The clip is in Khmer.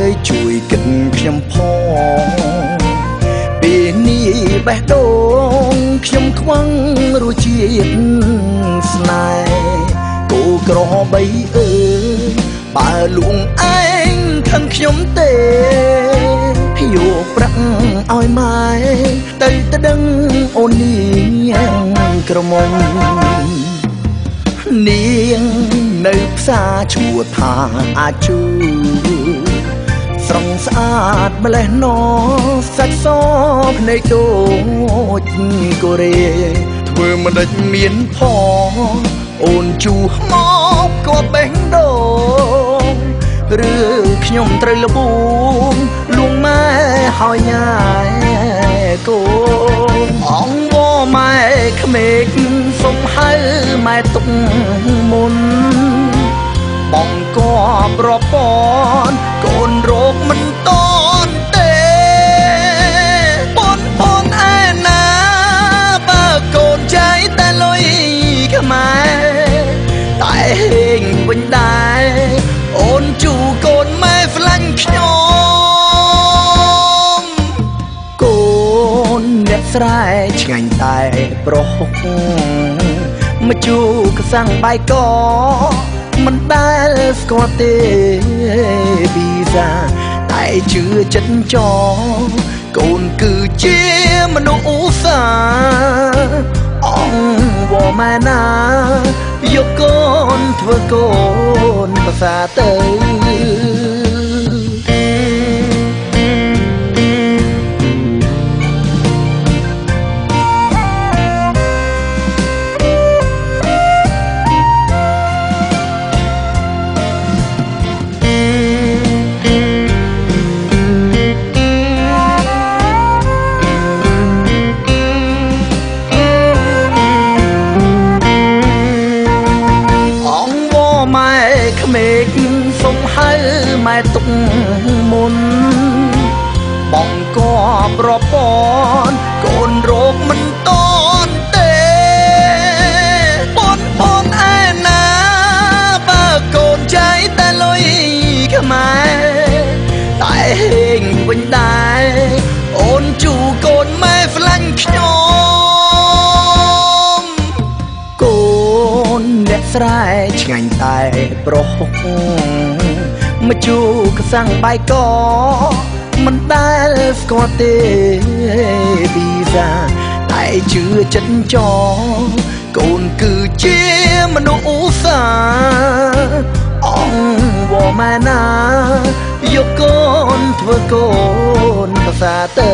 យជួយគិតខ្ញុំផងពេលនេះបេះដូងខ្ញុំខ្វឹងរសជាតិស្នេហ៍គូក្របីអើយបើលួងឯងខឹងខ្ញុំទេយកប្រាក់ឲ្យម៉ែទៅដឹងអូននាងក្រមុំនាងនៅផ្សារឈ្មោះថាអាចជូស្រងស្អាតម្លេះណសាច់សភ្នែកដូចកូរ៉េធ្វើមិនដេចមានផងអូនជូមកក៏បេះដូងឬខ្ញុំត្រូវលបួងលួងម៉ែហើយញ៉ាយកូនអងវម៉ែក្មេកសុំហៅម៉ែទុកមុនបងក៏ប្រព័ន្ធកូនរោគមិនតន់ទេប៉ុនឯណាបើកូនចៃតែលុយខ្មែរតែហេងវិញដែរអូនជូកូនម៉ែខ្លាញ់ខ្ញុំកូនអ្នកស្រែឆ្ងាញ់តែប្រហុកមកជូកសាំងបាយកមិនដែលស្គាល់ទេពីសាតែជឿចិត្តចកូនគឺជាមនុស្សឧស្សាហ៍អងវម៉ែណាយកកូនធ្វើកូនប្រសាទៅក្មេកសុំហៅម៉ែទុកមុនបងក៏ប្រព័ន្ធកូនរោគមិនតន់ទេប៉ុនឯណាបើកូនចៃតែលុយខ្មែរតែហេងវិញដែរអូនជូកូនម៉ែខ្លាញ់ខ្ញុំកូនអ្នកស្រែឆ្ងាញ់តែប្រហុកមកជូកសាំងបាយកមិនដែលស្គាល់ទេពីសាតែជឿចិត្តចកូនគឺជាមនុស្សឧស្សាហ៍អងវម៉ែណាយកកូនធ្វើកូនប្រសាទៅ